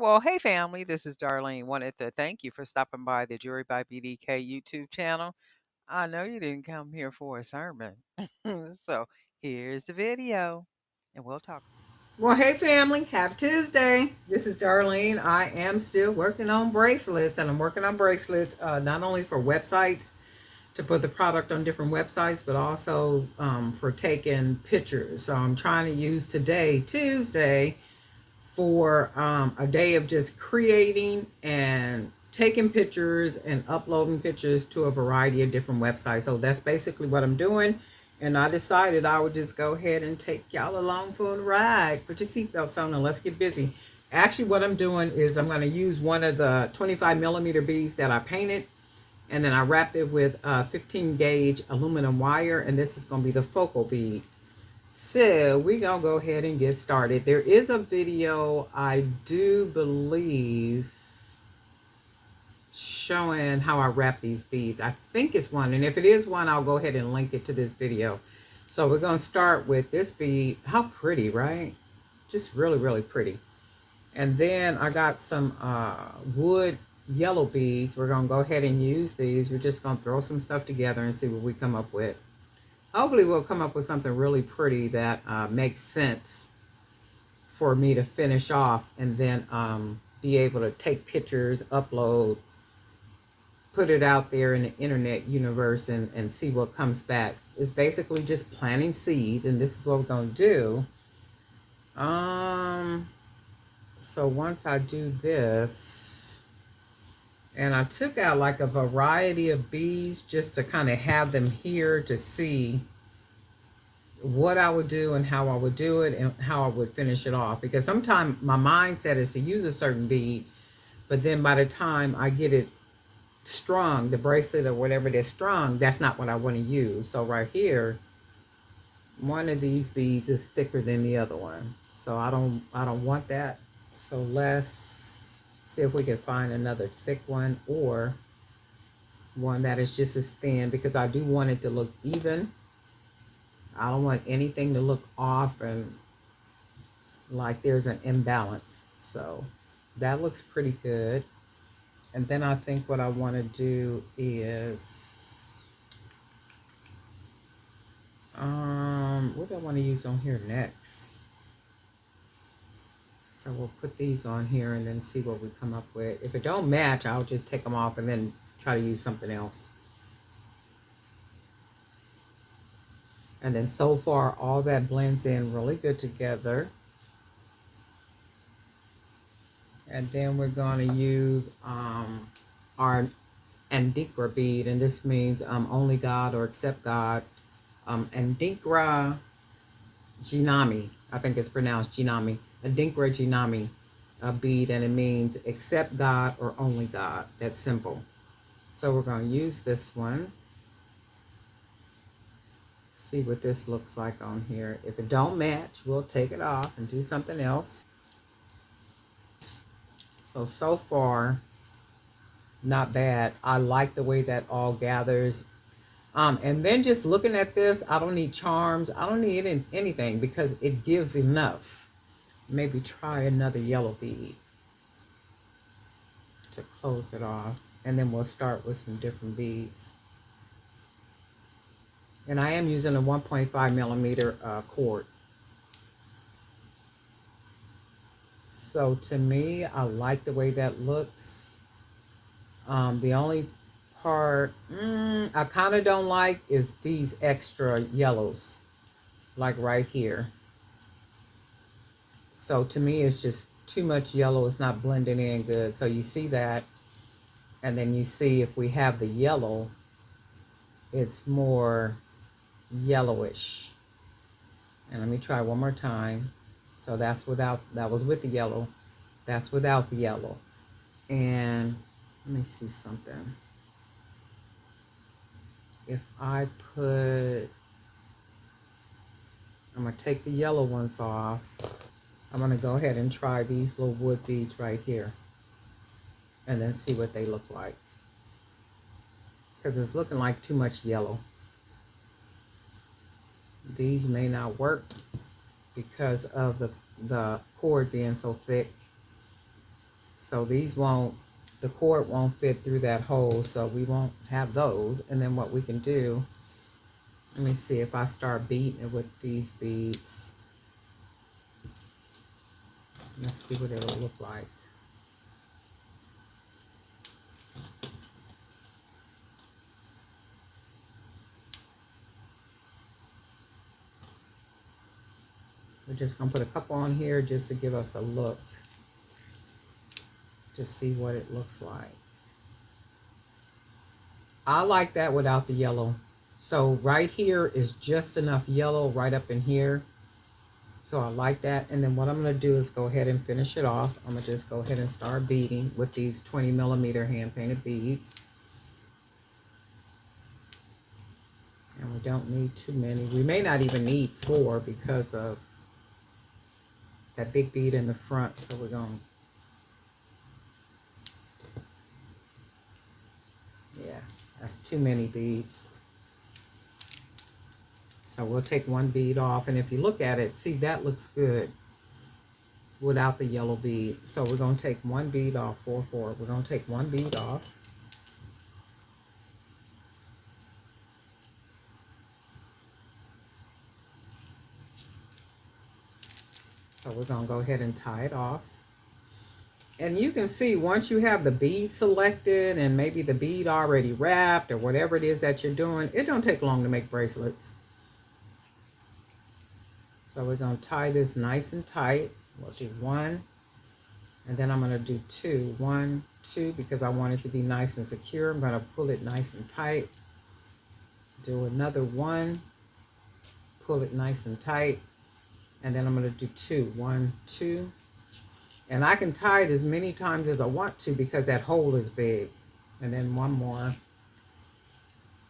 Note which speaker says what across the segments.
Speaker 1: Well, hey family, this is Darlene. Wanted to thank you for stopping by the Jury by BDK YouTube channel. I know you didn't come here for a sermon. So here's the video, and we'll talk soon.
Speaker 2: Well, hey family, happy Tuesday. This is Darlene. I am still working on bracelets, and I'm working on bracelets not only for websites to put the product on different websites, but also for taking pictures. So I'm trying to use today, Tuesday, for a day of just creating and taking pictures and uploading pictures to a variety of different websites. So that's basically what I'm doing. And I decided I would just go ahead and take y'all along for a ride. Put your seatbelts on and let's get busy. Actually, what I'm doing is I'm going to use one of the 25 millimeter beads that I painted, and then I wrapped it with 15 gauge aluminum wire, and this is going to be the focal bead. So we're going to go ahead and get started. There is a video, I do believe, showing how I wrap these beads. I think it's one, and if it is one, I'll go ahead and link it to this video. So we're going to start with this bead. How pretty, right? Just really, really pretty. And then I got some wood yellow beads. We're going to go ahead and use these. We're just going to throw some stuff together and see what we come up with. Hopefully we'll come up with something really pretty that makes sense for me to finish off, and then be able to take pictures, upload, put it out there in the internet universe, and see what comes back. It's basically just planting seeds, and this is what we're going to do. So once I do this, and I took out like a variety of beads just to kind of have them here to see what I would do and how I would do it and how I would finish it off. Because sometimes my mindset is to use a certain bead, but then by the time I get it strung, the bracelet or whatever that's strung, that's not what I want to use. So right here, one of these beads is thicker than the other one. So I don't want that. So let's see if we can find another thick one or one that is just as thin, because I do want it to look even. I don't want anything to look off and like there's an imbalance. So that looks pretty good. And then I think what I want to do is what do I want to use on here next? So we'll put these on here and then see what we come up with. If it don't match, I'll just take them off and then try to use something else. And then so far all that blends in really good together. And then we're going to use our Andinka bead, and this means only God or accept God. Andinka Jinami, I think it's pronounced Jinami. Andinka Jinami bead, and it means accept God or only God. That's simple. So we're going to use this one. See what this looks like on here. If it don't match, we'll take it off and do something else. So far, not bad. I like the way that all gathers. And then just looking at this, I don't need charms. I don't need anything because it gives enough. Maybe try another yellow bead to close it off. And then we'll start with some different beads. And I am using a 1.5 millimeter cord. So to me, I like the way that looks. The only part I kind of don't like is these extra yellows, like right here. So to me, it's just too much yellow. It's not blending in good. So you see that, and then you see if we have the yellow, it's more yellowish. And let me try one more time. So that's without, that was with the yellow. That's without the yellow. And let me see something. If I put, I'm gonna take the yellow ones off. I'm gonna go ahead and try these little wood beads right here and then see what they look like. Because it's looking like too much yellow. These may not work because of the cord being so thick. So these won't, the cord won't fit through that hole, so we won't have those. And then what we can do, let me see if I start beating it with these beads. Let's see what it'll look like. We're just gonna put a couple on here just to give us a look, to see what it looks like. I like that without the yellow. So right here is just enough yellow right up in here. So I like that. And then what I'm gonna do is go ahead and finish it off. I'm gonna just go ahead and start beading with these 20mm hand painted beads. And we don't need too many. We may not even need 4 because of that big bead in the front. So we're going, yeah, that's too many beads. So we'll take one bead off. And if you look at it, see, that looks good without the yellow bead. So we're going to take one bead off, 4, 4. We're going to take one bead off. So we're going to go ahead and tie it off. And you can see once you have the bead selected and maybe the bead already wrapped or whatever it is that you're doing, it don't take long to make bracelets. So we're going to tie this nice and tight. We'll do 1, and then I'm going to do 2. 1, 2, because I want it to be nice and secure. I'm going to pull it nice and tight. Do another 1, pull it nice and tight, and then I'm going to do 2. 1, 2. And I can tie it as many times as I want to because that hole is big. And then 1 more.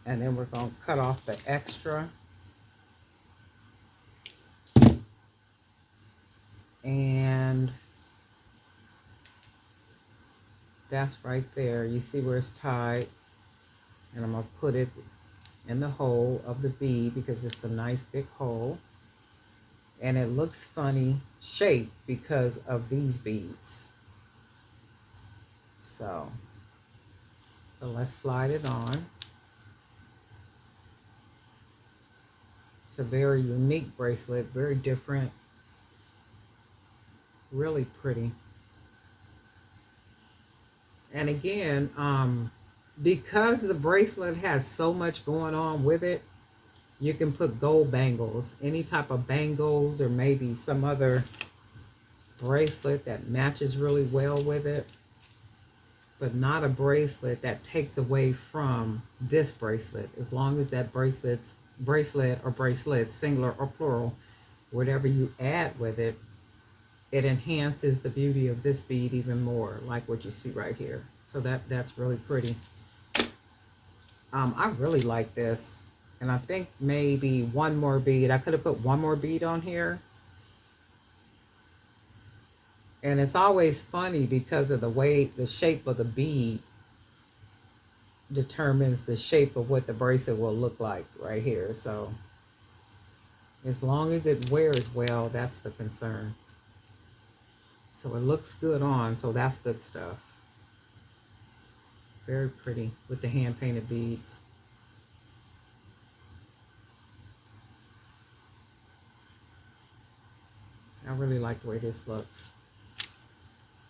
Speaker 2: And then we're going to cut off the extra. And that's right there. You see where it's tied. And I'm going to put it in the hole of the bead because it's a nice big hole. And it looks funny shaped because of these beads. So let's slide it on. It's a very unique bracelet, very different, really pretty. And again, because the bracelet has so much going on with it, you can put gold bangles, any type of bangles, or maybe some other bracelet that matches really well with it, but not a bracelet that takes away from this bracelet. As long as that bracelet or bracelets, singular or plural, whatever you add with it, it enhances the beauty of this bead even more, like what you see right here. So that's really pretty. I really like this. And I think maybe one more bead. I could have put one more bead on here. And it's always funny because of the way the shape of the bead determines the shape of what the bracelet will look like right here. So as long as it wears well, that's the concern. So it looks good on, so that's good stuff. Very pretty with the hand painted beads. I really like the way this looks.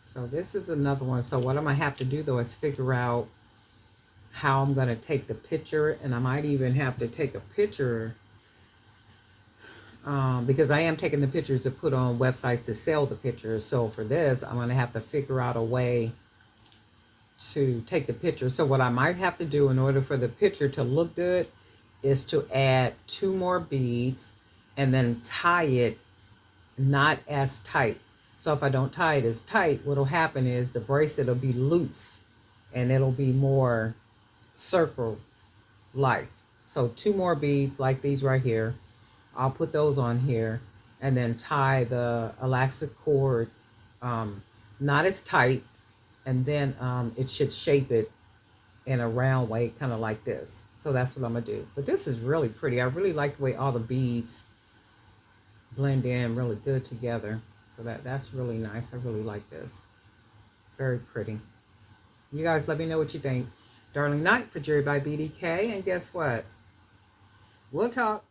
Speaker 2: So this is another one. So what I'm gonna have to do though is figure out how I'm gonna take the picture, and I might even have to take a picture because I am taking the pictures to put on websites to sell the pictures. So for this, I'm gonna have to figure out a way to take the picture. So what I might have to do in order for the picture to look good is to add 2 more beads and then tie it not as tight. So if I don't tie it as tight, what'll happen is the bracelet will be loose and it'll be more circle like. So 2 more beads like these right here. I'll put those on here and then tie the elastic cord not as tight, and then it should shape it in a round way, kind of like this. So that's what I'm gonna do. But this is really pretty. I really like the way all the beads blend in really good together. So that's really nice. I really like this. Very pretty. You guys let me know what you think. Darling Night for Jerry by BDK. And guess what? We'll talk.